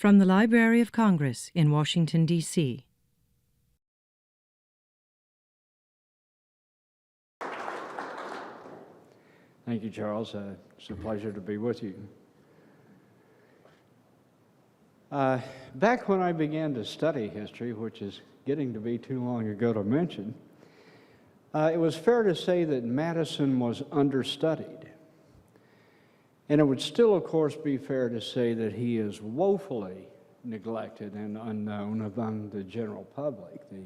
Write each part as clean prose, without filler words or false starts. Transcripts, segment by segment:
From the Library of Congress in Washington, D.C. Thank you, Charles. It's a pleasure to be with you. Back when I began to study history, which is getting to be too long ago to mention, it was fair to say that Madison was understudied. And it would still, of course, be fair to say that he is woefully neglected and unknown among the general public. The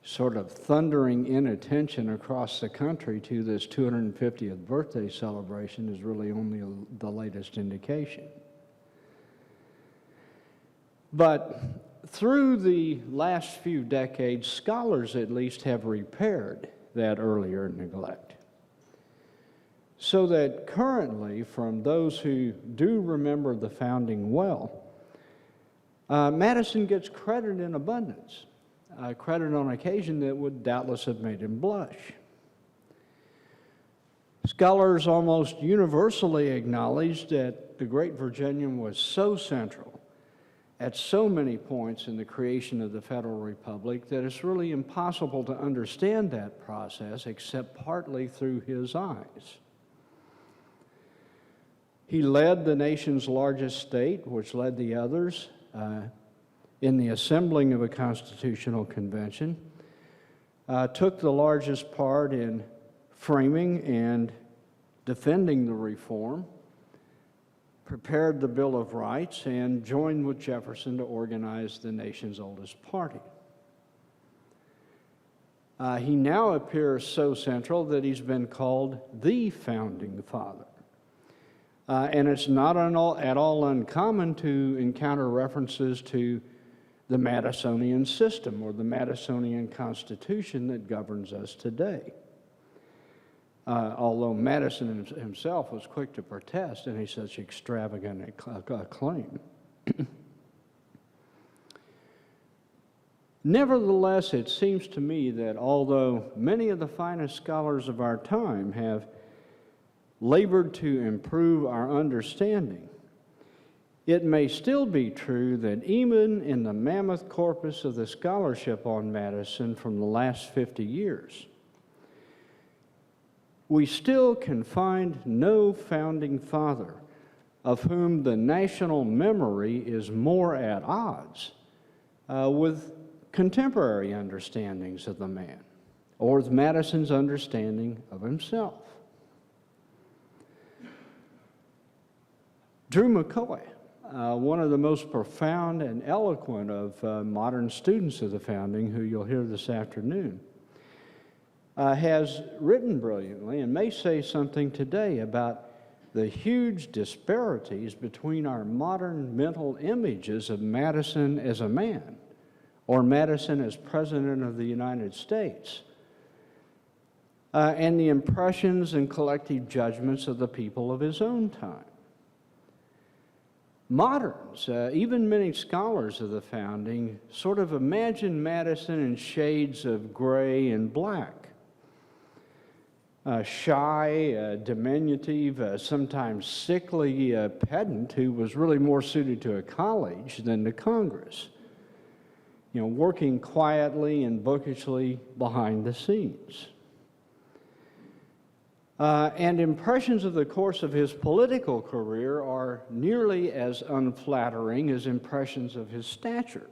sort of thundering inattention across the country to this 250th birthday celebration is really only the latest indication. But through the last few decades, scholars at least have repaired that earlier neglect. So that currently, from those who do remember the founding well, Madison gets credit in abundance, credit on occasion that would doubtless have made him blush. Scholars almost universally acknowledge that the great Virginian was so central at so many points in the creation of the Federal Republic that it's really impossible to understand that process except partly through his eyes. He led the nation's largest state, which led the others, in the assembling of a constitutional convention, took the largest part in framing and defending the reform, prepared the Bill of Rights, and joined with Jefferson to organize the nation's oldest party. He now appears so central that he's been called the Founding Father. And it's not at all uncommon to encounter references to the Madisonian system or the Madisonian Constitution that governs us today. Although Madison himself was quick to protest any such extravagant claim. Nevertheless, it seems to me that although many of the finest scholars of our time have labored to improve our understanding, it may still be true that even in the mammoth corpus of the scholarship on Madison from the last 50 years, we still can find no founding father of whom the national memory is more at odds with contemporary understandings of the man, or with Madison's understanding of himself. Drew McCoy, one of the most profound and eloquent of modern students of the founding, who you'll hear this afternoon, has written brilliantly and may say something today about the huge disparities between our modern mental images of Madison as a man or Madison as President of the United States and the impressions and collective judgments of the people of his own time. Moderns, even many scholars of the founding, sort of imagine Madison in shades of gray and black. Shy, diminutive, sometimes sickly pedant who was really more suited to a college than to Congress. You know, working quietly and bookishly behind the scenes. And impressions of the course of his political career are nearly as unflattering as impressions of his stature.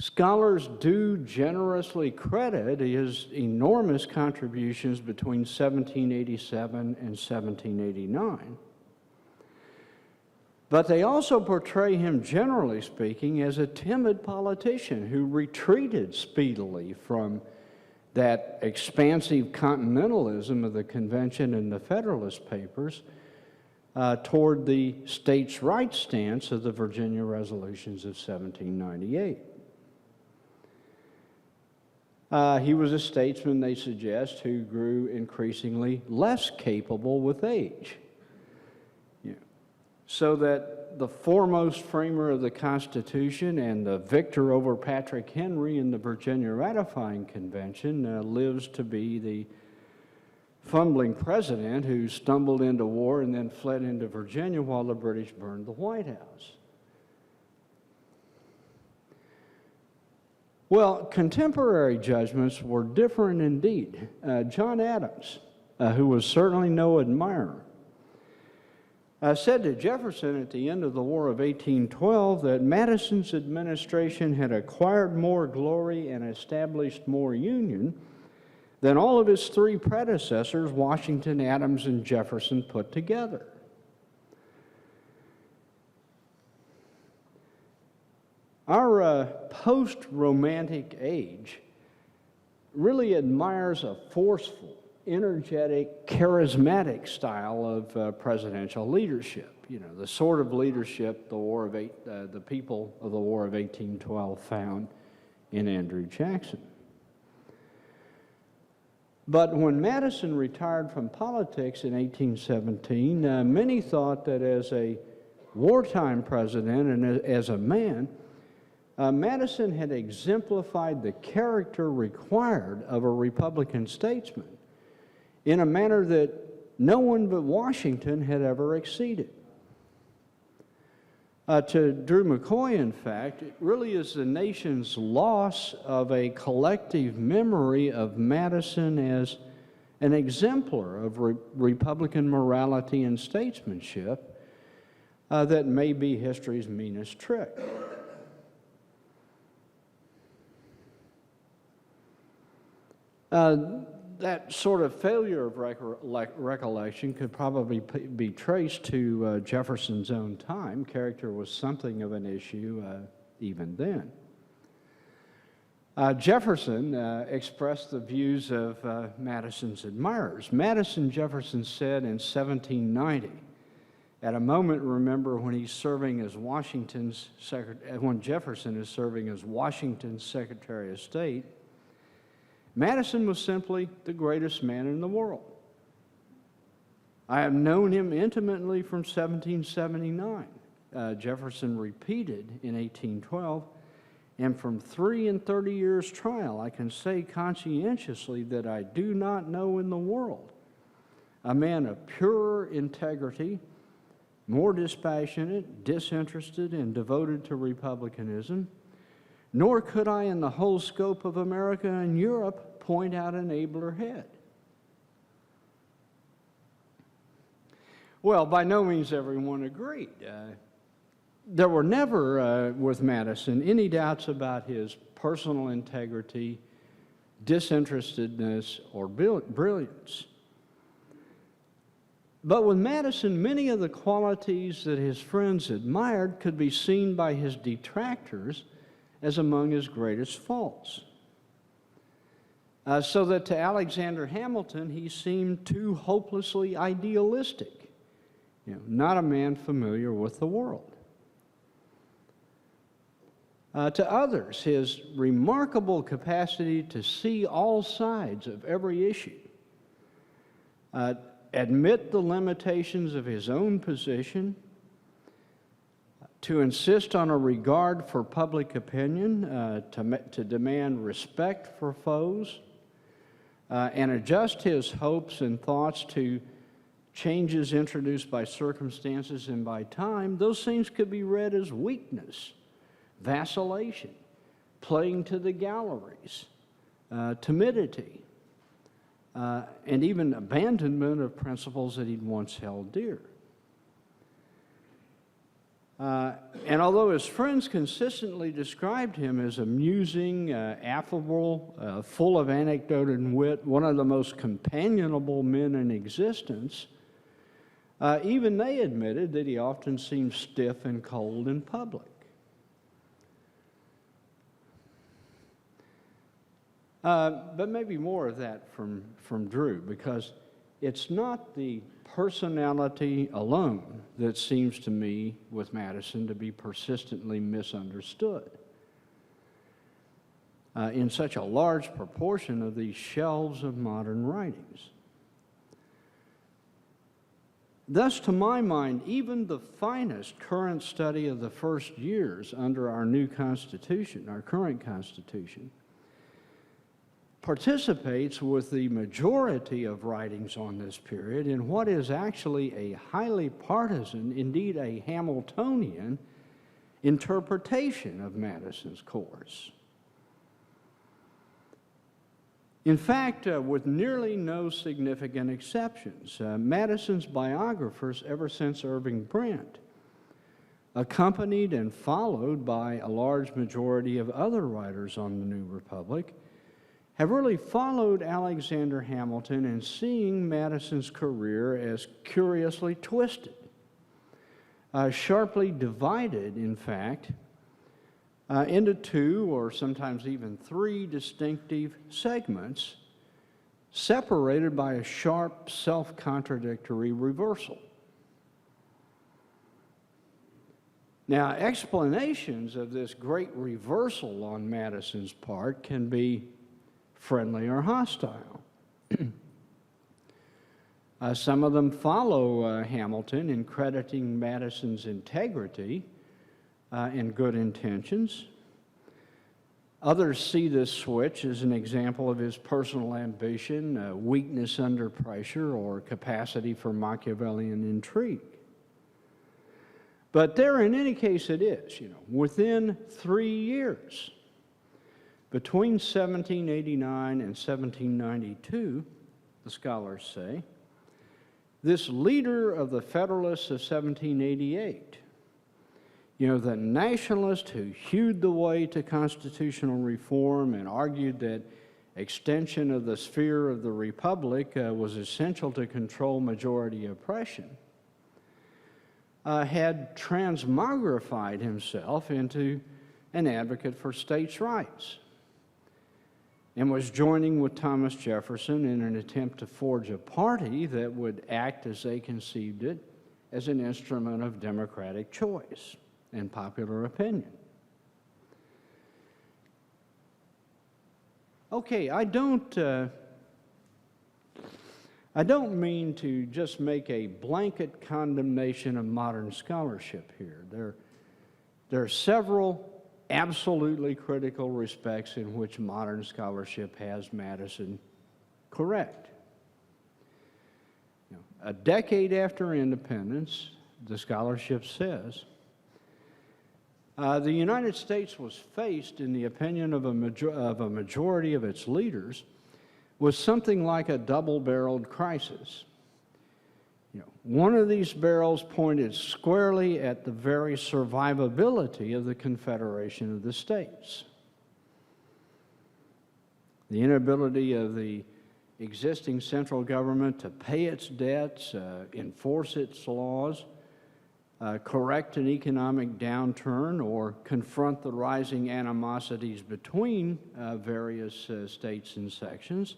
Scholars do generously credit his enormous contributions between 1787 and 1789. But they also portray him, generally speaking, as a timid politician who retreated speedily from that expansive continentalism of the convention and the Federalist Papers toward the states' rights stance of the Virginia Resolutions of 1798. He was a statesman, they suggest, who grew increasingly less capable with age. Yeah. So that the foremost framer of the Constitution and the victor over Patrick Henry in the Virginia Ratifying Convention lives to be the fumbling president who stumbled into war and then fled into Virginia while the British burned the White House. Well, contemporary judgments were different indeed. John Adams, who was certainly no admirer, said to Jefferson at the end of the War of 1812 that Madison's administration had acquired more glory and established more union than all of his three predecessors, Washington, Adams, and Jefferson, put together. Our post-romantic age really admires a forceful, energetic, charismatic style of presidential leadership. You know, the sort of leadership the people of the War of 1812 found in Andrew Jackson. But when Madison retired from politics in 1817, many thought that as a wartime president and as a man, Madison had exemplified the character required of a Republican statesman in a manner that no one but Washington had ever exceeded. To Drew McCoy, in fact, it really is the nation's loss of a collective memory of Madison as an exemplar of Republican morality and statesmanship that may be history's meanest trick. That sort of failure of recollection could probably be traced to Jefferson's own time. Character was something of an issue even then. Jefferson expressed the views of Madison's admirers. Jefferson said in 1790, at a moment, remember, when he's serving as when Jefferson is serving as Washington's Secretary of State, Madison was simply the greatest man in the world. I have known him intimately from 1779. Jefferson repeated in 1812, and from 30 years' trial, I can say conscientiously that I do not know in the world a man of purer integrity, more dispassionate, disinterested, and devoted to republicanism, nor could I, in the whole scope of America and Europe, point out an abler head. Well, by no means everyone agreed. There were never, with Madison, any doubts about his personal integrity, disinterestedness, or brilliance. But with Madison, many of the qualities that his friends admired could be seen by his detractors as among his greatest faults. So that to Alexander Hamilton, he seemed too hopelessly idealistic, not a man familiar with the world. To others, his remarkable capacity to see all sides of every issue, admit the limitations of his own position, to insist on a regard for public opinion, to demand respect for foes, and adjust his hopes and thoughts to changes introduced by circumstances and by time, those things could be read as weakness, vacillation, playing to the galleries, timidity, and even abandonment of principles that he'd once held dear. And although his friends consistently described him as amusing, affable, full of anecdote and wit, one of the most companionable men in existence, even they admitted that he often seemed stiff and cold in public. But maybe more of that from Drew, because it's not the personality alone that seems to me, with Madison, to be persistently misunderstood in such a large proportion of these shelves of modern writings. Thus, to my mind, even the finest current study of the first years under our new Constitution, our current Constitution, participates with the majority of writings on this period in what is actually a highly partisan, indeed a Hamiltonian, interpretation of Madison's course. In fact, with nearly no significant exceptions, Madison's biographers, ever since Irving Brent, accompanied and followed by a large majority of other writers on the New Republic, have really followed Alexander Hamilton in seeing Madison's career as curiously twisted, sharply divided, in fact, into two or sometimes even three distinctive segments, separated by a sharp, self-contradictory reversal. Now, explanations of this great reversal on Madison's part can be friendly or hostile. Some of them follow Hamilton in crediting Madison's integrity and good intentions. Others see this switch as an example of his personal ambition, weakness under pressure, or capacity for Machiavellian intrigue. But there, in any case, it is, within 3 years, between 1789 and 1792, the scholars say, this leader of the Federalists of 1788, the nationalist who hewed the way to constitutional reform and argued that extension of the sphere of the Republic was essential to control majority oppression, had transmogrified himself into an advocate for states' rights and was joining with Thomas Jefferson in an attempt to forge a party that would act, as they conceived it, as an instrument of democratic choice and popular opinion. Okay, I don't mean to just make a blanket condemnation of modern scholarship here. There are several absolutely critical respects in which modern scholarship has Madison correct. A decade after independence, the scholarship says, the United States was faced, in the opinion of a majority of its leaders, with something like a double-barreled crisis. One of these barrels pointed squarely at the very survivability of the Confederation of the States. The inability of the existing central government to pay its debts, enforce its laws, correct an economic downturn, or confront the rising animosities between various states and sections,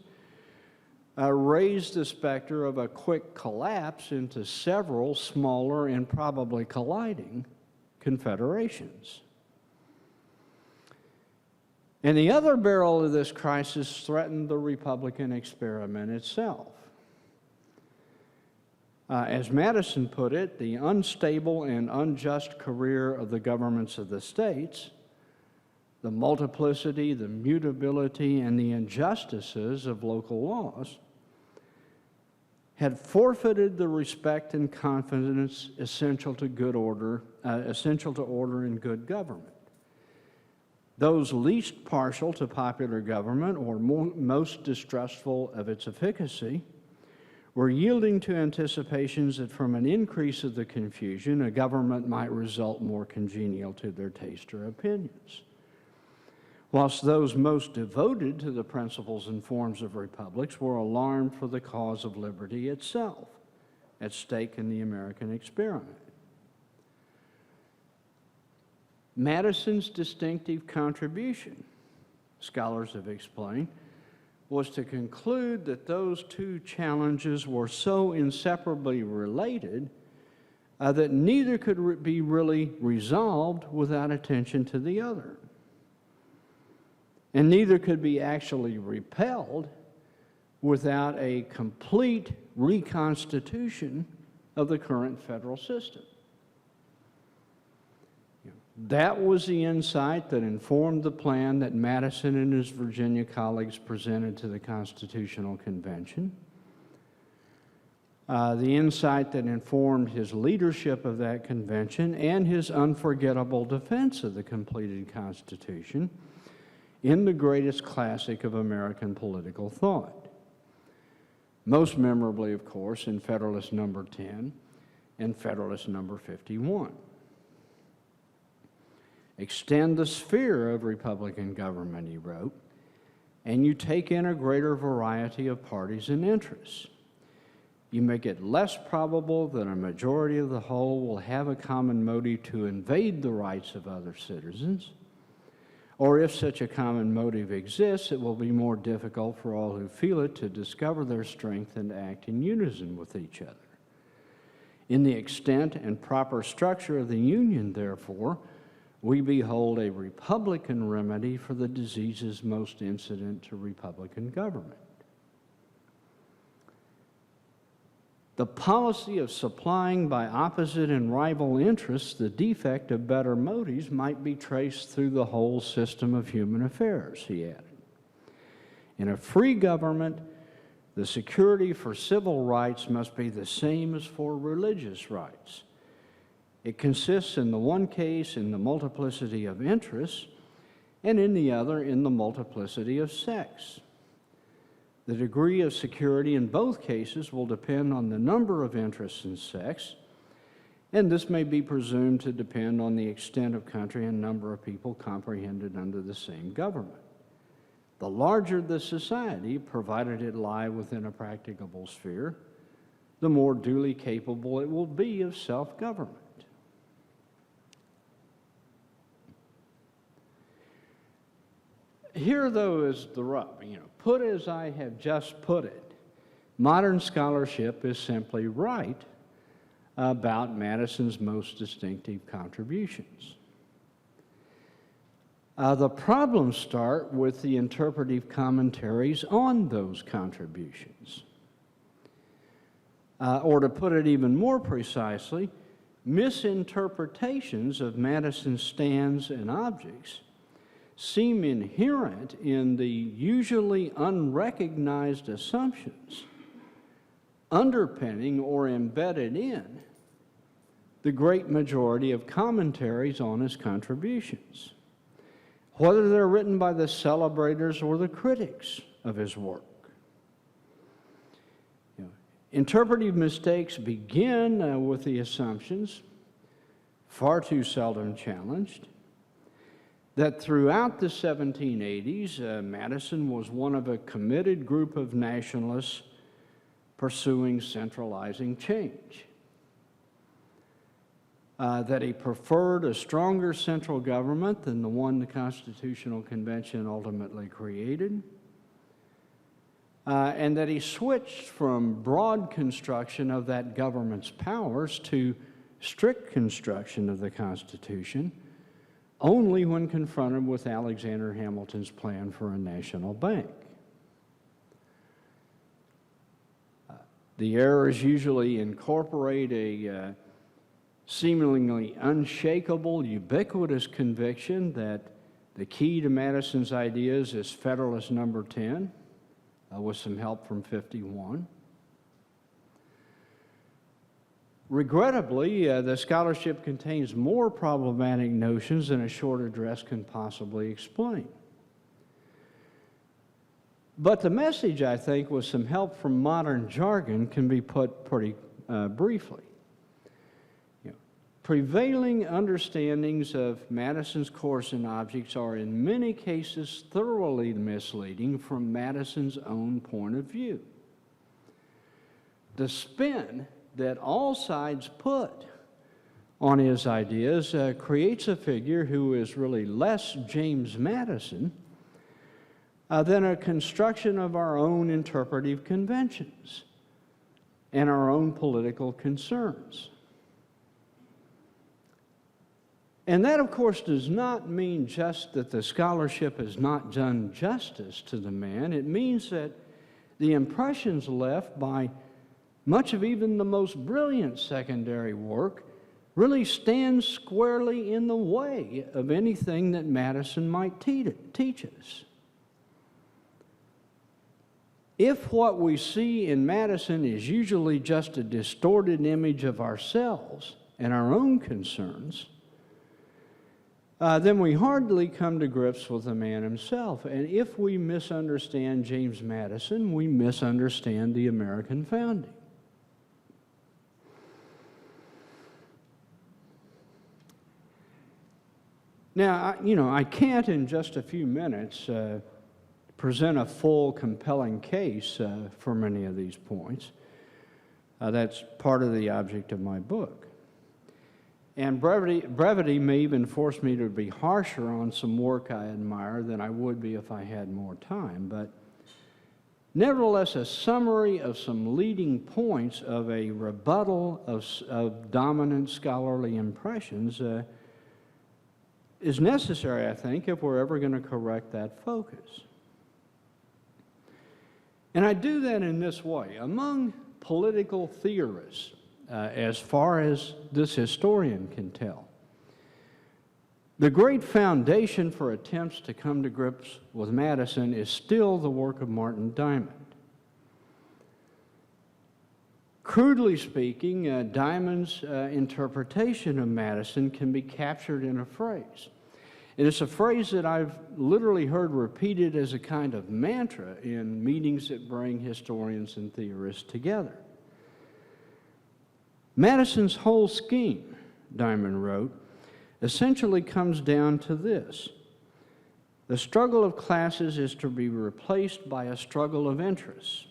raised the specter of a quick collapse into several smaller and probably colliding confederations. And the other barrel of this crisis threatened the Republican experiment itself. As Madison put it, the unstable and unjust career of the governments of the states, the multiplicity, the mutability, and the injustices of local laws had forfeited the respect and confidence essential to order and good government. Those least partial to popular government or most distrustful of its efficacy were yielding to anticipations that from an increase of the confusion, a government might result more congenial to their taste or opinions. Whilst those most devoted to the principles and forms of republics were alarmed for the cause of liberty itself, at stake in the American experiment. Madison's distinctive contribution, scholars have explained, was to conclude that those two challenges were so inseparably related that neither could be really resolved without attention to the other. And neither could be actually repelled without a complete reconstitution of the current federal system. That was the insight that informed the plan that Madison and his Virginia colleagues presented to the Constitutional Convention. The insight that informed his leadership of that convention and his unforgettable defense of the completed Constitution in the greatest classic of American political thought. Most memorably, of course, in Federalist number 10 and Federalist number 51. Extend the sphere of Republican government, he wrote, and you take in a greater variety of parties and interests. You make it less probable that a majority of the whole will have a common motive to invade the rights of other citizens, or if such a common motive exists, it will be more difficult for all who feel it to discover their strength and act in unison with each other. In the extent and proper structure of the Union, therefore, we behold a Republican remedy for the diseases most incident to Republican government. The policy of supplying by opposite and rival interests the defect of better motives might be traced through the whole system of human affairs, he added. In a free government, the security for civil rights must be the same as for religious rights. It consists in the one case in the multiplicity of interests, and in the other in the multiplicity of sects. The degree of security in both cases will depend on the number of interests and sects, and this may be presumed to depend on the extent of country and number of people comprehended under the same government. The larger the society, provided it lie within a practicable sphere, the more duly capable it will be of self-government. Here, though, is the rub. Put as I have just put it, modern scholarship is simply right about Madison's most distinctive contributions. The problems start with the interpretive commentaries on those contributions. Or to put it even more precisely, misinterpretations of Madison's stands and objects seem inherent in the usually unrecognized assumptions underpinning or embedded in the great majority of commentaries on his contributions, whether they're written by the celebrators or the critics of his work. Interpretive mistakes begin with the assumptions, far too seldom challenged, that throughout the 1780s, Madison was one of a committed group of nationalists pursuing centralizing change. That he preferred a stronger central government than the one the Constitutional Convention ultimately created, and that he switched from broad construction of that government's powers to strict construction of the Constitution only when confronted with Alexander Hamilton's plan for a national bank. The errors usually incorporate a seemingly unshakable, ubiquitous conviction that the key to Madison's ideas is Federalist number 10, with some help from 51. Regrettably, the scholarship contains more problematic notions than a short address can possibly explain. But the message, I think, with some help from modern jargon, can be put pretty briefly. Prevailing understandings of Madison's course and objects are in many cases thoroughly misleading from Madison's own point of view. The spin that all sides put on his ideas creates a figure who is really less James Madison than a construction of our own interpretive conventions and our own political concerns. And that, of course, does not mean just that the scholarship has not done justice to the man. It means that the impressions left by much of even the most brilliant secondary work really stands squarely in the way of anything that Madison might teach us. If what we see in Madison is usually just a distorted image of ourselves and our own concerns, then we hardly come to grips with the man himself. And if we misunderstand James Madison, we misunderstand the American founding. Now, I can't in just a few minutes present a full, compelling case for many of these points. That's part of the object of my book. And brevity may even force me to be harsher on some work I admire than I would be if I had more time. But nevertheless, a summary of some leading points of a rebuttal of dominant scholarly impressions is necessary, I think, if we're ever going to correct that focus. And I do that in this way. Among political theorists, as far as this historian can tell, the great foundation for attempts to come to grips with Madison is still the work of Martin Diamond. Crudely speaking, Diamond's interpretation of Madison can be captured in a phrase. And it's a phrase that I've literally heard repeated as a kind of mantra in meetings that bring historians and theorists together. Madison's whole scheme, Diamond wrote, essentially comes down to this: the struggle of classes is to be replaced by a struggle of interests,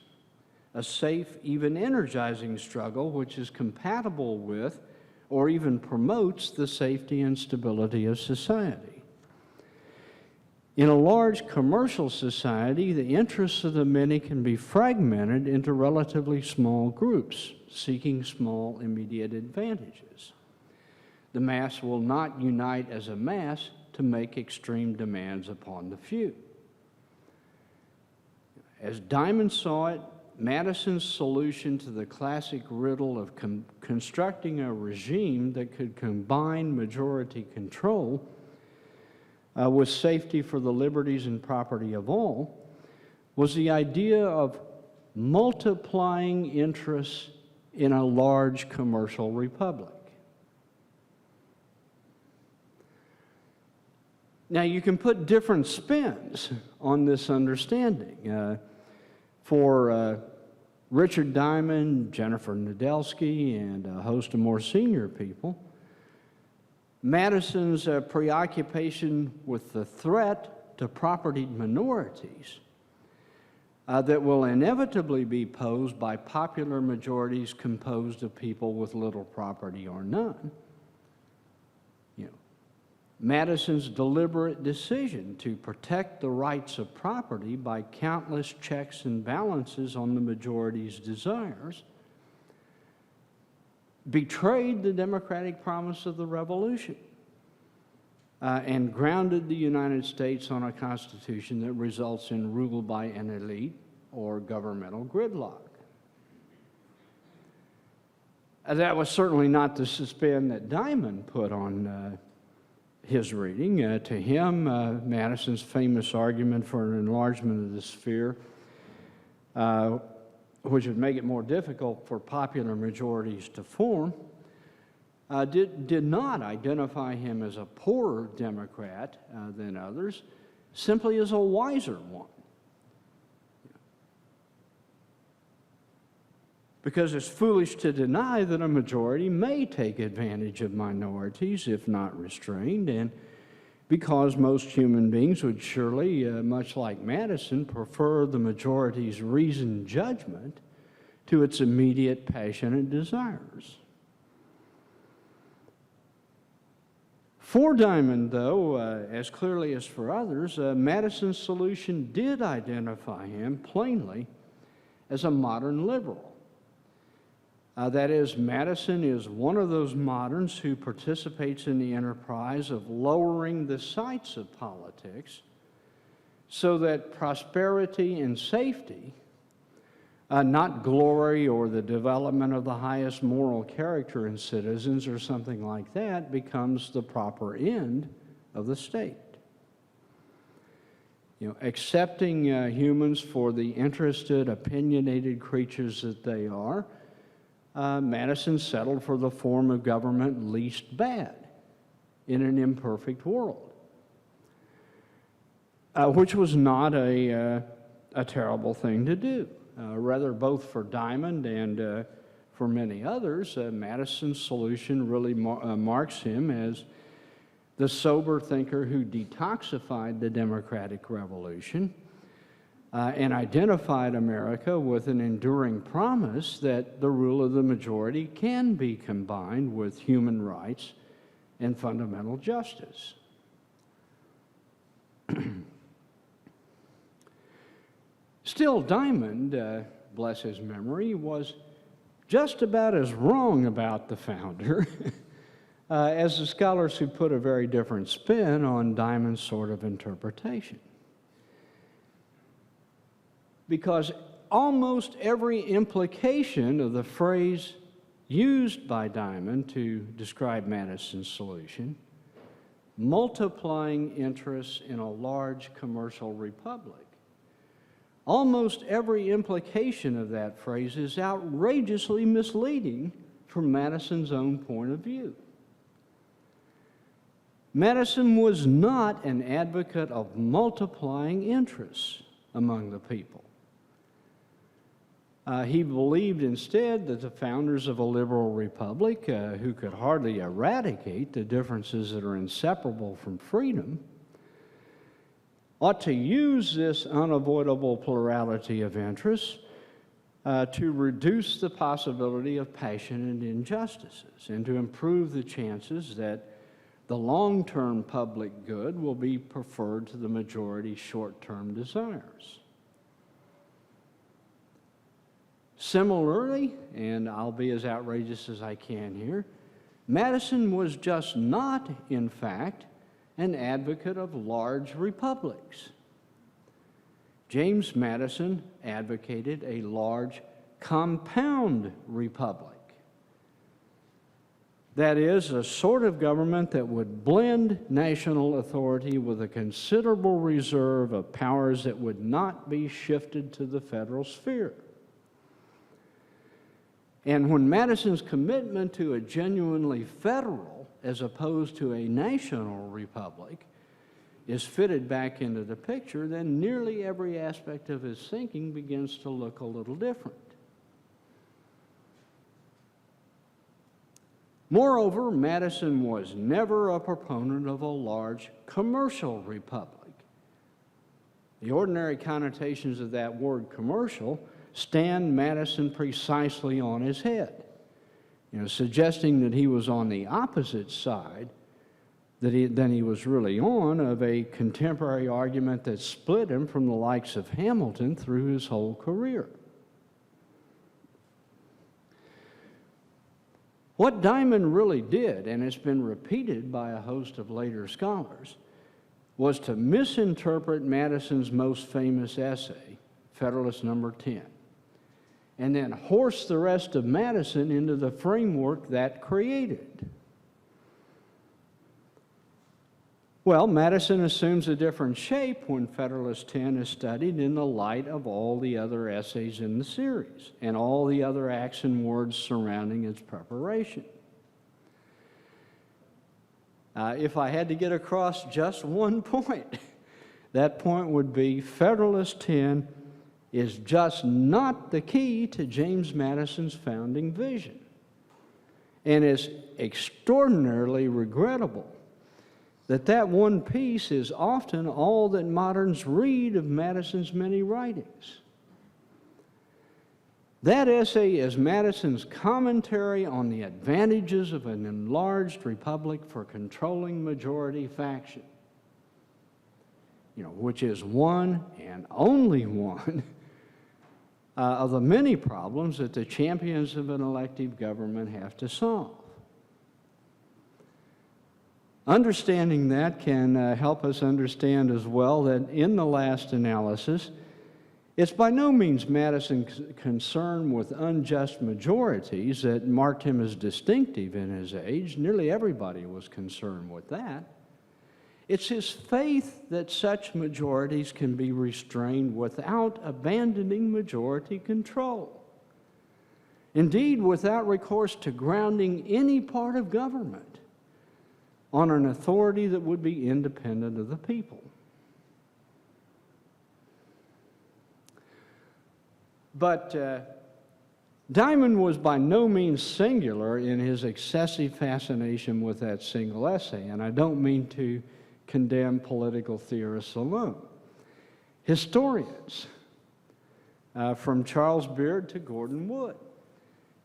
a safe, even energizing struggle which is compatible with or even promotes the safety and stability of society. In a large commercial society, the interests of the many can be fragmented into relatively small groups, seeking small immediate advantages. The mass will not unite as a mass to make extreme demands upon the few. As Diamond saw it, Madison's solution to the classic riddle of constructing a regime that could combine majority control with safety for the liberties and property of all was the idea of multiplying interests in a large commercial republic. Now, you can put different spins on this understanding. For Richard Diamond, Jennifer Nadelsky, and a host of more senior people, Madison's preoccupation with the threat to propertied minorities that will inevitably be posed by popular majorities composed of people with little property or none. Madison's deliberate decision to protect the rights of property by countless checks and balances on the majority's desires betrayed the democratic promise of the Revolution and grounded the United States on a constitution that results in rule by an elite or governmental gridlock. That was certainly not the spin that Diamond put on his reading. To him, Madison's famous argument for an enlargement of the sphere, which would make it more difficult for popular majorities to form, did not identify him as a poorer Democrat than others, simply as a wiser one. Because it's foolish to deny that a majority may take advantage of minorities if not restrained, and because most human beings would surely, much like Madison, prefer the majority's reasoned judgment to its immediate passionate desires. For Diamond, though, as clearly as for others, Madison's solution did identify him plainly as a modern liberal. That is, Madison is one of those moderns who participates in the enterprise of lowering the sights of politics so that prosperity and safety not glory or the development of the highest moral character in citizens or something like that, becomes the proper end of the state. Accepting humans for the interested, opinionated creatures that they are, Madison settled for the form of government least bad in an imperfect world, which was not a terrible thing to do. Rather, both for Diamond and for many others, Madison's solution really marks him as the sober thinker who detoxified the democratic revolution and identified America with an enduring promise that the rule of the majority can be combined with human rights and fundamental justice. Still, Diamond, bless his memory, was just about as wrong about the founder as the scholars who put a very different spin on Diamond's sort of interpretation. Because almost every implication of the phrase used by Diamond to describe Madison's solution, multiplying interests in a large commercial republic, almost every implication of that phrase is outrageously misleading from Madison's own point of view. Madison was not an advocate of multiplying interests among the people. He believed instead that the founders of a liberal republic, who could hardly eradicate the differences that are inseparable from freedom, ought to use this unavoidable plurality of interests to reduce the possibility of passion and injustices and to improve the chances that the long-term public good will be preferred to the majority's short-term desires. Similarly, and I'll be as outrageous as I can here, Madison was just not, in fact, an advocate of large republics. James Madison advocated a large compound republic. That is, a sort of government that would blend national authority with a considerable reserve of powers that would not be shifted to the federal sphere. And when Madison's commitment to a genuinely federal as opposed to a national republic is fitted back into the picture, then nearly every aspect of his thinking begins to look a little different. Moreover, Madison was never a proponent of a large commercial republic. The ordinary connotations of that word commercial stand Madison precisely on his head, suggesting that he was on the opposite side than he was really on of a contemporary argument that split him from the likes of Hamilton through his whole career. What Diamond really did, and it's been repeated by a host of later scholars, was to misinterpret Madison's most famous essay, Federalist No. 10, and then horse the rest of Madison into the framework that created. Well, Madison assumes a different shape when Federalist 10 is studied in the light of all the other essays in the series and all the other acts and words surrounding its preparation. If I had to get across just one point, that point would be Federalist 10 is just not the key to James Madison's founding vision, and it's extraordinarily regrettable that one piece is often all that moderns read of Madison's many writings. That essay is Madison's commentary on the advantages of an enlarged republic for controlling majority faction, which is one and only one of the many problems that the champions of an elective government have to solve. Understanding that can help us understand as well that in the last analysis, It's by no means Madison's concern with unjust majorities that marked him as distinctive in his age. Nearly everybody was concerned with that. It's his faith that such majorities can be restrained without abandoning majority control. Indeed, without recourse to grounding any part of government on an authority that would be independent of the people. But Diamond was by no means singular in his excessive fascination with that single essay, and I don't mean to condemn political theorists alone. Historians, from Charles Beard to Gordon Wood,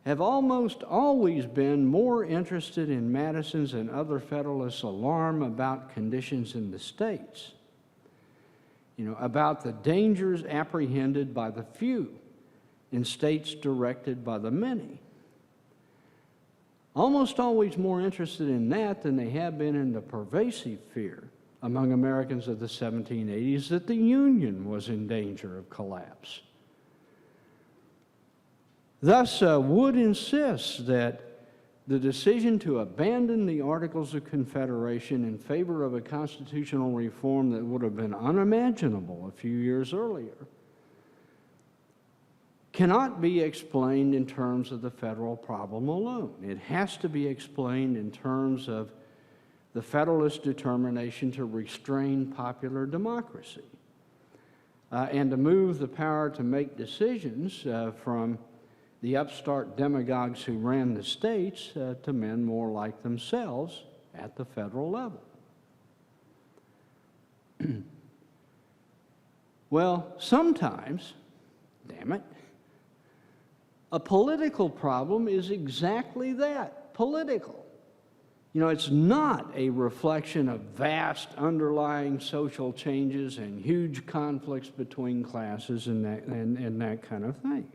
have almost always been more interested in Madison's and other Federalists' alarm about conditions in the states, about the dangers apprehended by the few in states directed by the many. Almost always more interested in that than they have been in the pervasive fear among Americans of the 1780s that the Union was in danger of collapse. Thus, Wood insists that the decision to abandon the Articles of Confederation in favor of a constitutional reform that would have been unimaginable a few years earlier cannot be explained in terms of the federal problem alone. It has to be explained in terms of the Federalist determination to restrain popular democracy and to move the power to make decisions from the upstart demagogues who ran the states to men more like themselves at the federal level. Well, sometimes, damn it, a political problem is exactly that, political. It's not a reflection of vast underlying social changes and huge conflicts between classes and that kind of thing.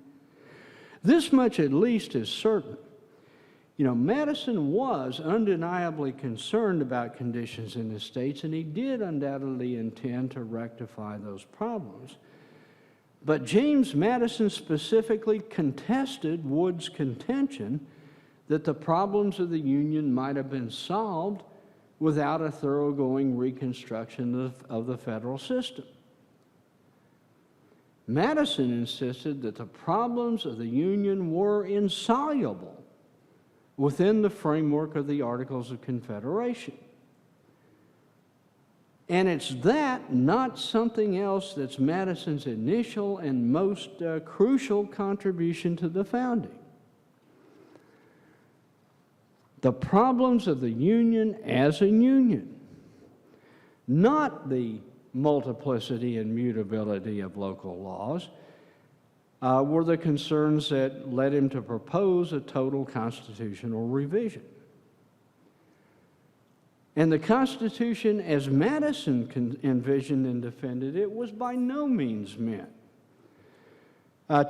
This much at least is certain. Madison was undeniably concerned about conditions in the states, and he did undoubtedly intend to rectify those problems. But James Madison specifically contested Wood's contention that the problems of the Union might have been solved without a thoroughgoing reconstruction of the federal system. Madison insisted that the problems of the Union were insoluble within the framework of the Articles of Confederation. And it's that, not something else, that's Madison's initial and most crucial contribution to the founding. The problems of the Union as a union, not the multiplicity and mutability of local laws, were the concerns that led him to propose a total constitutional revision. And the Constitution, as Madison envisioned and defended it, was by no means meant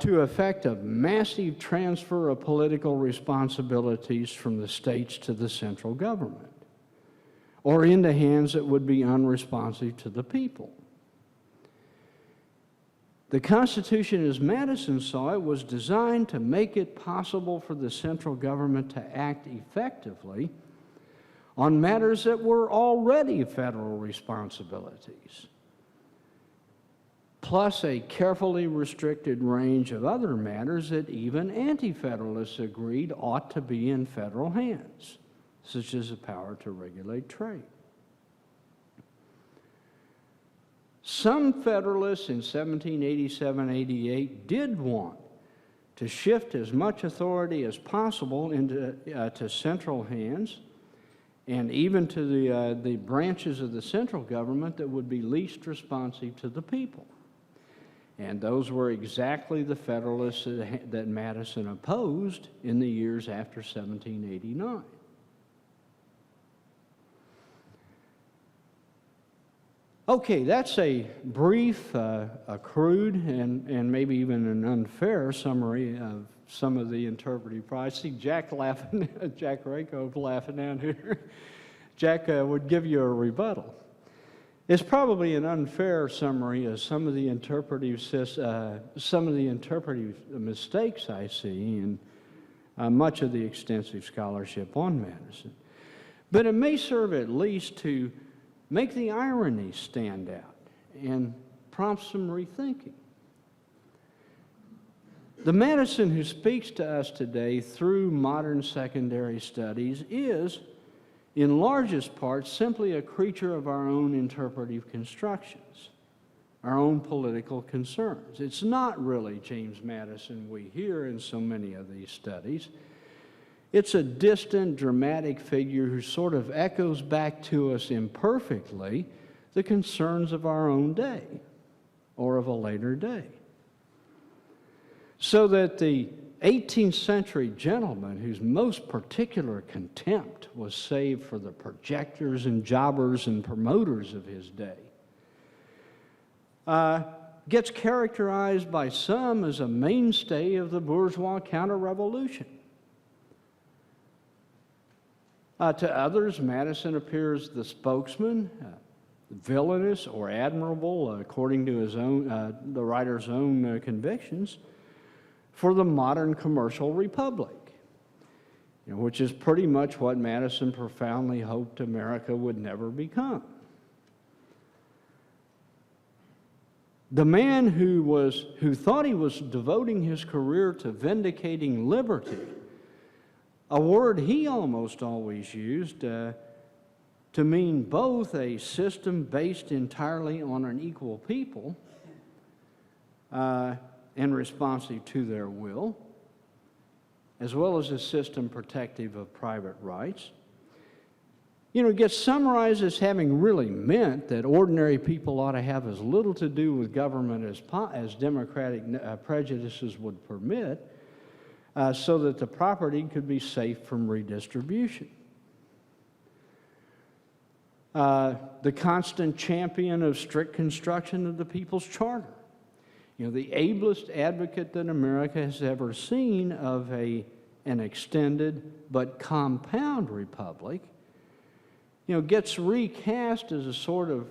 to effect a massive transfer of political responsibilities from the states to the central government, or into hands that would be unresponsive to the people. The Constitution, as Madison saw it, was designed to make it possible for the central government to act effectively on matters that were already federal responsibilities, plus a carefully restricted range of other matters that even anti-federalists agreed ought to be in federal hands, such as the power to regulate trade. Some Federalists in 1787-88 did want to shift as much authority as possible into to central hands, and even to the branches of the central government that would be least responsive to the people. And those were exactly the Federalists that Madison opposed in the years after 1789. Okay, that's a brief, a crude, and maybe even an unfair summary of some of the interpretive prize. I see Jack laughing, Jack Rakove laughing down here. Jack would give you a rebuttal. It's probably an unfair summary of some of the interpretive mistakes I see in much of the extensive scholarship on Madison. But it may serve at least to make the irony stand out and prompt some rethinking. The Madison who speaks to us today through modern secondary studies is, in largest part, simply a creature of our own interpretive constructions, our own political concerns. It's not really James Madison we hear in so many of these studies. It's a distant, dramatic figure who sort of echoes back to us imperfectly the concerns of our own day or of a later day. So that the 18th century gentleman whose most particular contempt was saved for the projectors and jobbers and promoters of his day gets characterized by some as a mainstay of the bourgeois counter-revolution. To others, Madison appears the spokesman, villainous or admirable, according to his own, the writer's own convictions, for the modern commercial republic, which is pretty much what Madison profoundly hoped America would never become. The man who thought he was devoting his career to vindicating liberty, a word he almost always used to mean both a system based entirely on an equal people and responsive to their will, as well as a system protective of private rights, gets summarized as having really meant that ordinary people ought to have as little to do with government as democratic prejudices would permit, so that the property could be safe from redistribution. The constant champion of strict construction of the People's Charter. The ablest advocate that America has ever seen of an extended but compound republic, gets recast as a sort of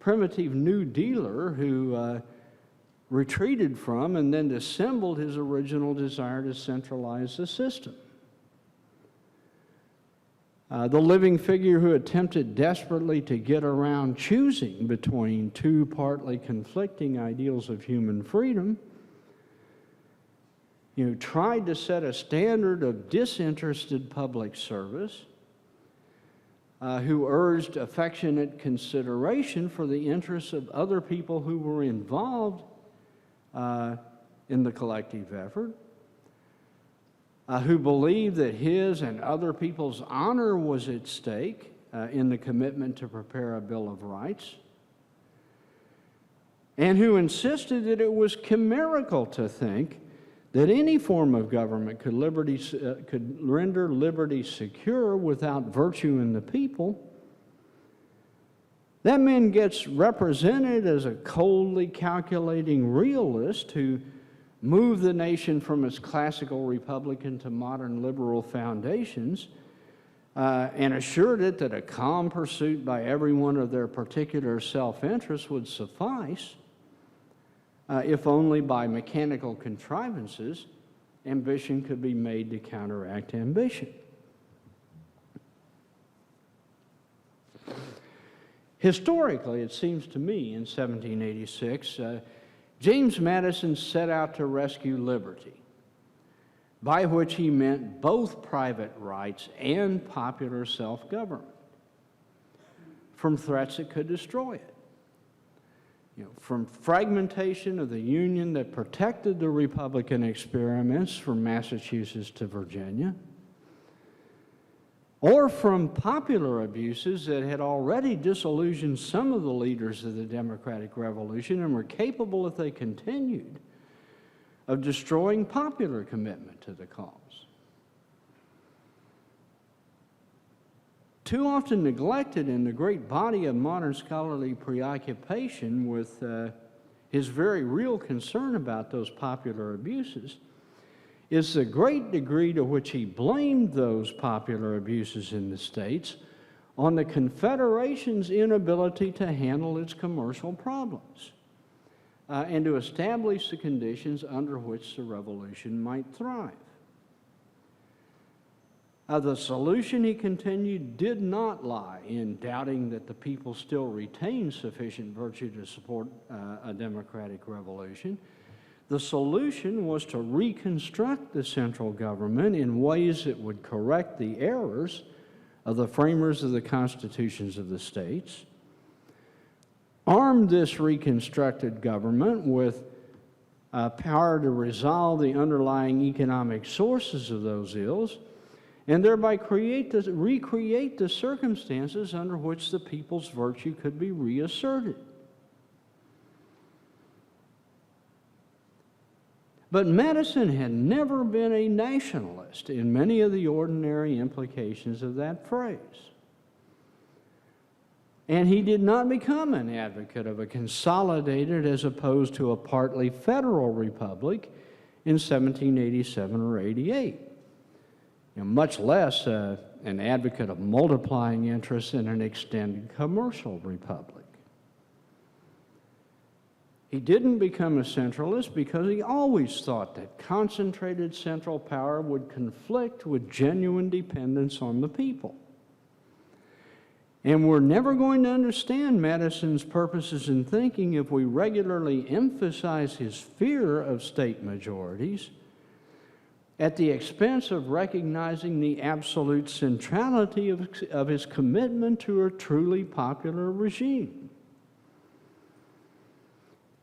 primitive New Dealer who retreated from and then dissembled his original desire to centralize the system. The living figure who attempted desperately to get around choosing between two partly conflicting ideals of human freedom, tried to set a standard of disinterested public service, who urged affectionate consideration for the interests of other people who were involved in the collective effort, who believed that his and other people's honor was at stake in the commitment to prepare a Bill of Rights, and who insisted that it was chimerical to think that any form of government could render liberty secure without virtue in the people. That man gets represented as a coldly calculating realist who moved the nation from its classical Republican to modern liberal foundations, and assured it that a calm pursuit by everyone of their particular self-interest would suffice, if only by mechanical contrivances, ambition could be made to counteract ambition. Historically, it seems to me, in 1786, James Madison set out to rescue liberty, by which he meant both private rights and popular self-government, from threats that could destroy it. From fragmentation of the Union that protected the Republican experiments from Massachusetts to Virginia, or from popular abuses that had already disillusioned some of the leaders of the Democratic Revolution and were capable, if they continued, of destroying popular commitment to the cause. Too often neglected in the great body of modern scholarly preoccupation with his very real concern about those popular abuses is the great degree to which he blamed those popular abuses in the states on the Confederation's inability to handle its commercial problems and to establish the conditions under which the revolution might thrive. The solution, he continued, did not lie in doubting that the people still retained sufficient virtue to support a democratic revolution. The solution was to reconstruct the central government in ways that would correct the errors of the framers of the constitutions of the states, arm this reconstructed government with power to resolve the underlying economic sources of those ills, and thereby recreate the circumstances under which the people's virtue could be reasserted. But Madison had never been a nationalist in many of the ordinary implications of that phrase. And he did not become an advocate of a consolidated as opposed to a partly federal republic in 1787 or 88. Much less an advocate of multiplying interests in an extended commercial republic. He didn't become a centralist because he always thought that concentrated central power would conflict with genuine dependence on the people. And we're never going to understand Madison's purposes in thinking if we regularly emphasize his fear of state majorities at the expense of recognizing the absolute centrality of his commitment to a truly popular regime.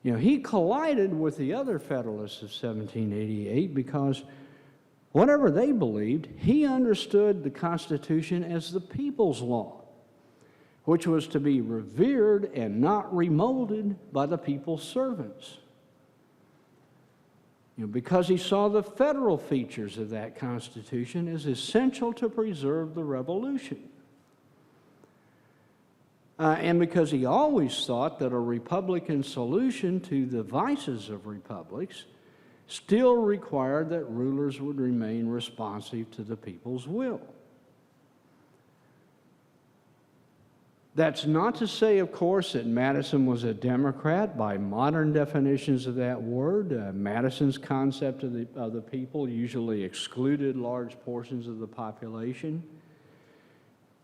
He collided with the other Federalists of 1788 because whatever they believed, he understood the Constitution as the people's law, which was to be revered and not remolded by the people's servants. Because he saw the federal features of that Constitution as essential to preserve the Revolution. And because he always thought that a Republican solution to the vices of republics still required that rulers would remain responsive to the people's will. That's not to say, of course, that Madison was a Democrat by modern definitions of that word. Madison's concept of the people usually excluded large portions of the population.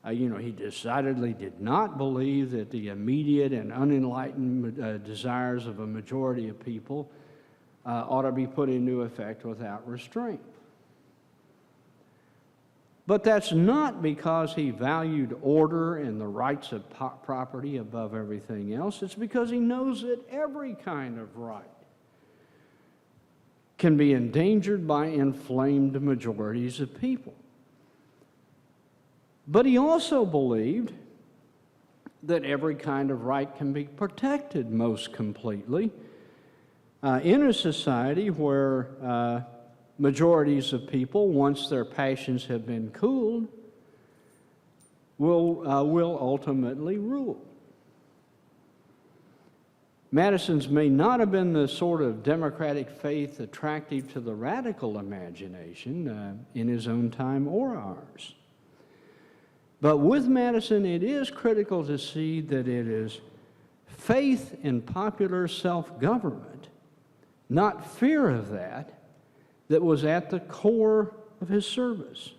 He decidedly did not believe that the immediate and unenlightened desires of a majority of people ought to be put into effect without restraint. But that's not because he valued order and the rights of property above everything else. It's because he knows that every kind of right can be endangered by inflamed majorities of people. But he also believed that every kind of right can be protected most completely in a society where majorities of people, once their passions have been cooled, will ultimately rule. Madison's may not have been the sort of democratic faith attractive to the radical imagination in his own time or ours. But with Madison, it is critical to see that it is faith in popular self-government, not fear of that was at the core of his service.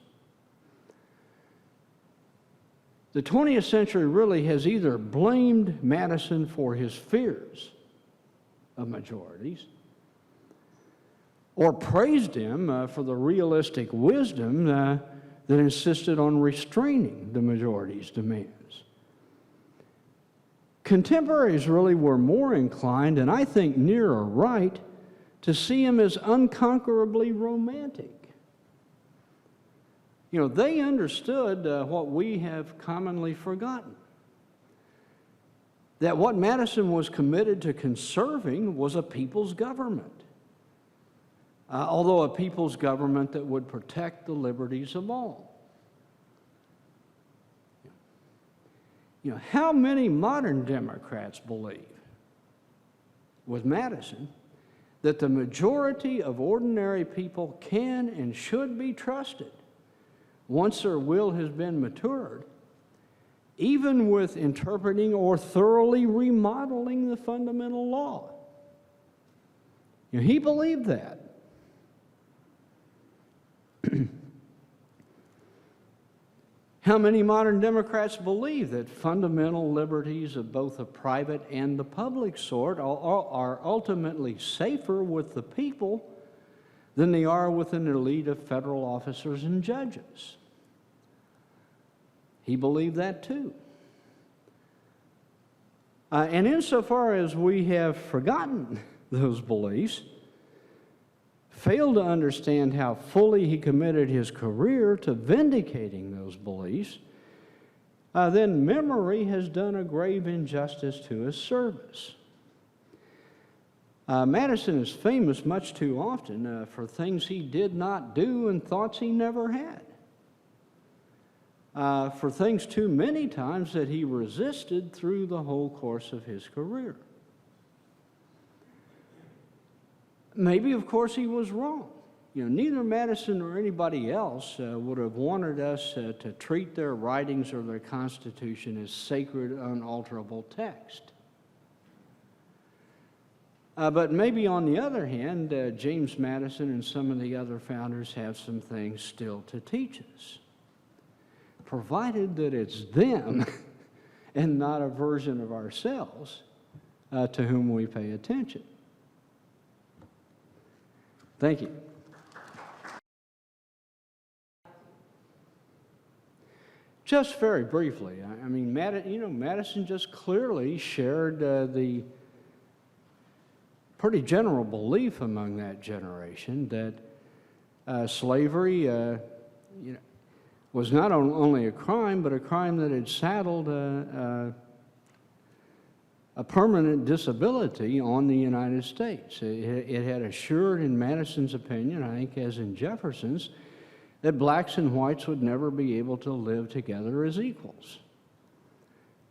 The 20th century really has either blamed Madison for his fears of majorities or praised him for the realistic wisdom that insisted on restraining the majority's demands. Contemporaries really were more inclined, and I think nearer right, to see him as unconquerably romantic. They understood what we have commonly forgotten. That what Madison was committed to conserving was a people's government. Although a people's government that would protect the liberties of all. How many modern Democrats believe, with Madison, that the majority of ordinary people can and should be trusted once their will has been matured, even with interpreting or thoroughly remodeling the fundamental law. You know, he believed that. How many modern Democrats believe that fundamental liberties of both the private and the public sort are ultimately safer with the people than they are with an elite of federal officers and judges? He believed that too. And insofar as we have forgotten those beliefs, failed to understand how fully he committed his career to vindicating those beliefs, then memory has done a grave injustice to his service. Madison is famous much too often for things he did not do and thoughts he never had. For things too many times that he resisted through the whole course of his career. Maybe, of course, he was wrong. You know, neither Madison nor anybody else would have wanted us to treat their writings or their Constitution as sacred, unalterable text. But maybe, on the other hand, James Madison and some of the other founders have some things still to teach us, provided that it's them and not a version of ourselves to whom we pay attention. Thank you. Just very briefly, I mean, Madison just clearly shared the pretty general belief among that generation that slavery, was not only a crime, but a crime that had saddled a permanent disability on the United States. It had assured, in Madison's opinion, I think as in Jefferson's, that blacks and whites would never be able to live together as equals.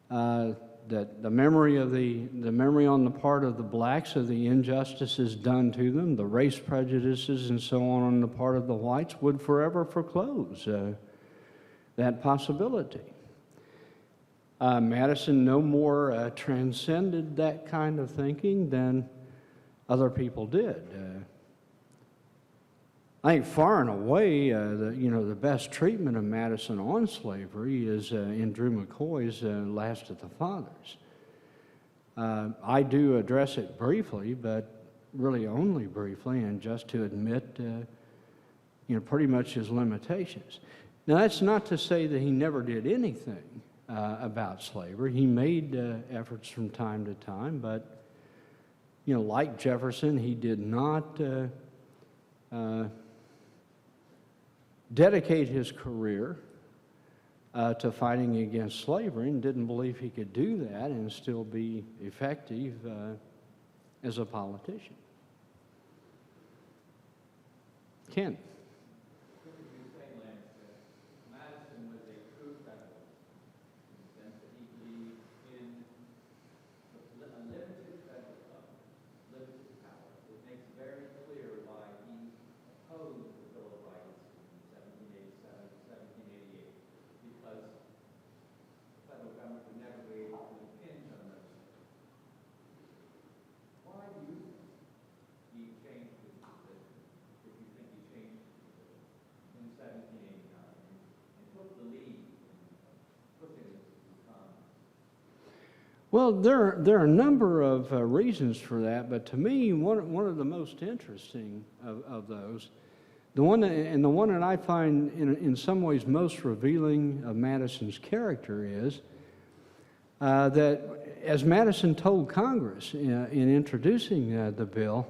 That the memory on the part of the blacks of the injustices done to them, the race prejudices and so on the part of the whites, would forever foreclose that possibility. Madison no more transcended that kind of thinking than other people did. I think far and away, the best treatment of Madison on slavery is in Drew McCoy's Last of the Fathers. I do address it briefly, but really only briefly, and just to admit, pretty much his limitations. Now, that's not to say that he never did anything about slavery. He made efforts from time to time, but, like Jefferson, he did not dedicate his career to fighting against slavery, and didn't believe he could do that and still be effective as a politician. Ken? Well, there are a number of reasons for that, but to me, one of the most interesting of those, the one that I find in some ways most revealing of Madison's character is that, as Madison told Congress in introducing the bill,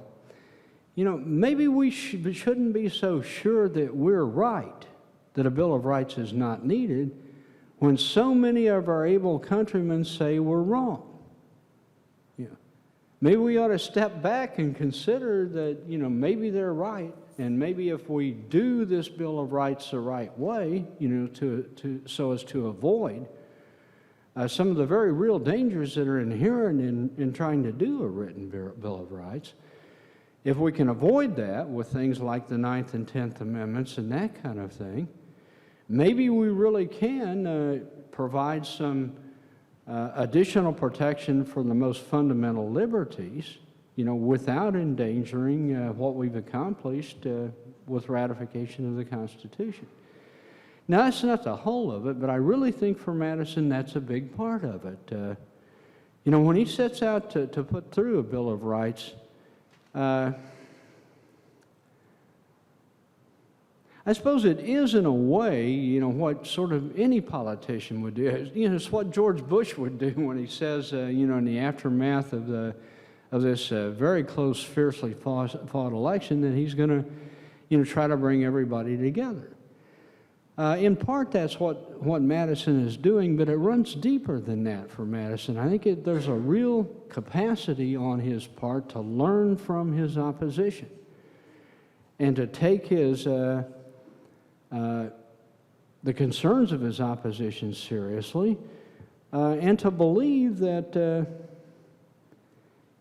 maybe we shouldn't be so sure that we're right, that a Bill of Rights is not needed, when so many of our able countrymen say we're wrong. Maybe we ought to step back and consider that, maybe they're right, and maybe if we do this Bill of Rights the right way, so as to avoid some of the very real dangers that are inherent in trying to do a written Bill of Rights, if we can avoid that with things like the 9th and 10th Amendments and that kind of thing, maybe we really can provide some additional protection for the most fundamental liberties, without endangering what we've accomplished with ratification of the Constitution. Now, that's not the whole of it, but I really think for Madison that's a big part of it. When he sets out to put through a Bill of Rights, I suppose it is, in a way, what sort of any politician would do. It's what George Bush would do when he says, in the aftermath of this very close, fiercely fought election, that he's going to, try to bring everybody together. In part, that's what Madison is doing, but it runs deeper than that for Madison. I think there's a real capacity on his part to learn from his opposition and to take the concerns of his opposition seriously, and to believe that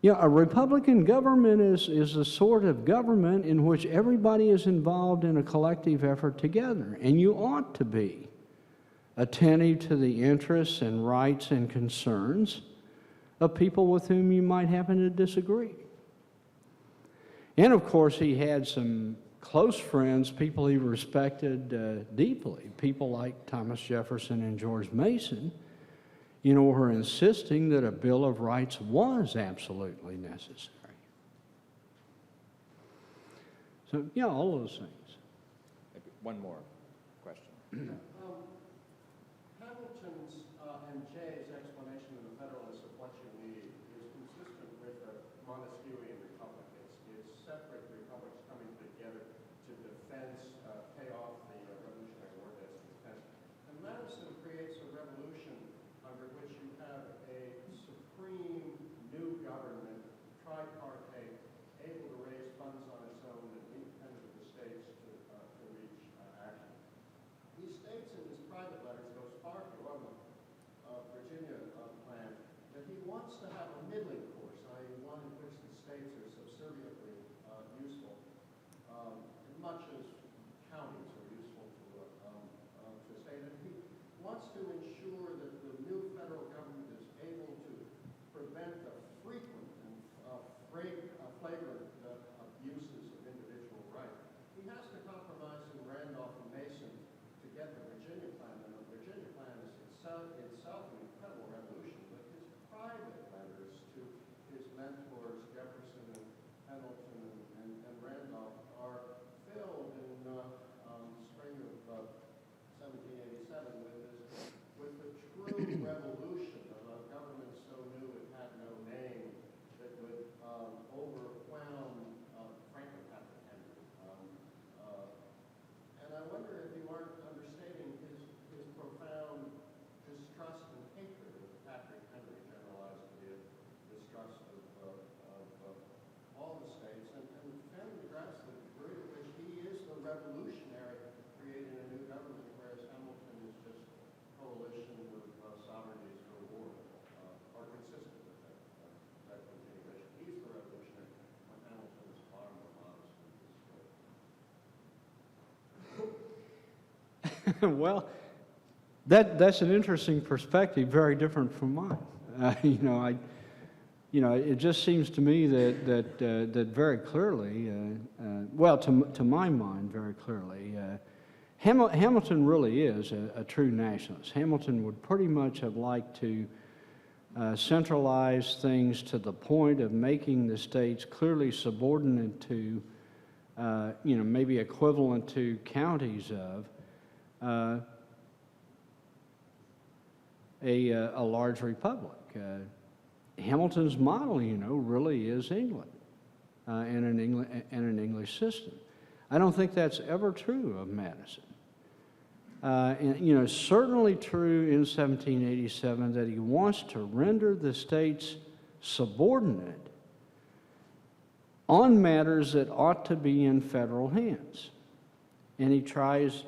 a Republican government is a sort of government in which everybody is involved in a collective effort together, and you ought to be attentive to the interests and rights and concerns of people with whom you might happen to disagree. And of course, he had some close friends, people he respected deeply, people like Thomas Jefferson and George Mason, were insisting that a Bill of Rights was absolutely necessary. So, all those things. Maybe one more question. Hamilton's and Jay's explanation in the Federalist of what you need is consistent with a Montesquieuian republic. It's separate republics coming together to pay off the Revolutionary War debts to defense. And Madison creates a revolution under which you have a supreme new government, tripartite, able to raise funds on its own and independent of the states to reach action. He states in his private letters, goes far beyond the Virginia plan, that he wants to have a middling course, i.e. one in which the states are subserviently useful, much as counties are useful to a state. And he wants to ensure that the new federal government is able to prevent the frequent and flagrant abuses of individual rights. He has to compromise in Randolph and Mason to get the Virginia plan, and the Virginia plan is itself an incredible revolution, but his private letters to his mentors, Jefferson and Hamilton and Randolph, are filled in spring of 1787 with the true revolution of a government so new it had no name that would overwhelm Franklin Patrick Henry. And I wonder if you aren't understating his profound distrust and hatred of Patrick Henry, generalized to be a distrust of all the states, and photographs the degree to which he is the revolutionary creating a new government, whereas Hamilton is just coalition of sovereignties for war, are consistent with that continuation. He's the revolutionary when Hamilton is far more modest in his story. Well, that's an interesting perspective, very different from mine. It just seems to me that very clearly, to my mind, very clearly, Hamilton really is a true nationalist. Hamilton would pretty much have liked to centralize things to the point of making the states clearly subordinate to, maybe equivalent to counties of a large republic. Hamilton's model, really is England and an English system. I don't think that's ever true of Madison. And certainly true in 1787 that he wants to render the states subordinate on matters that ought to be in federal hands. And he tries,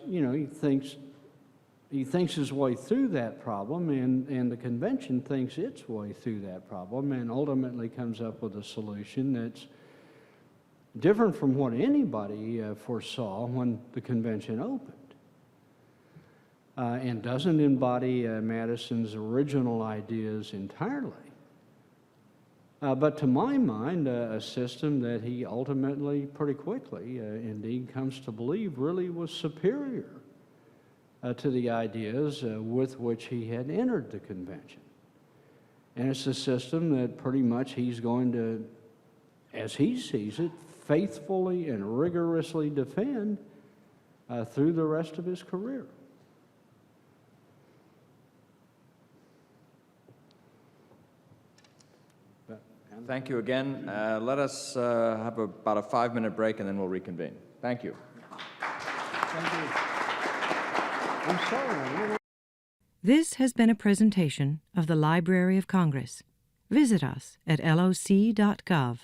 he thinks his way through that problem, and the convention thinks its way through that problem, and ultimately comes up with a solution that's different from what anybody foresaw when the convention opened. and doesn't embody Madison's original ideas entirely. But to my mind, a system that he ultimately, pretty quickly, indeed comes to believe really was superior to the ideas with which he had entered the convention. And it's a system that pretty much he's going to, as he sees it, faithfully and rigorously defend through the rest of his career. Thank you again. Let us have about a 5-minute break and then we'll reconvene. Thank you. Thank you. I'm sorry. This has been a presentation of the Library of Congress. Visit us at loc.gov.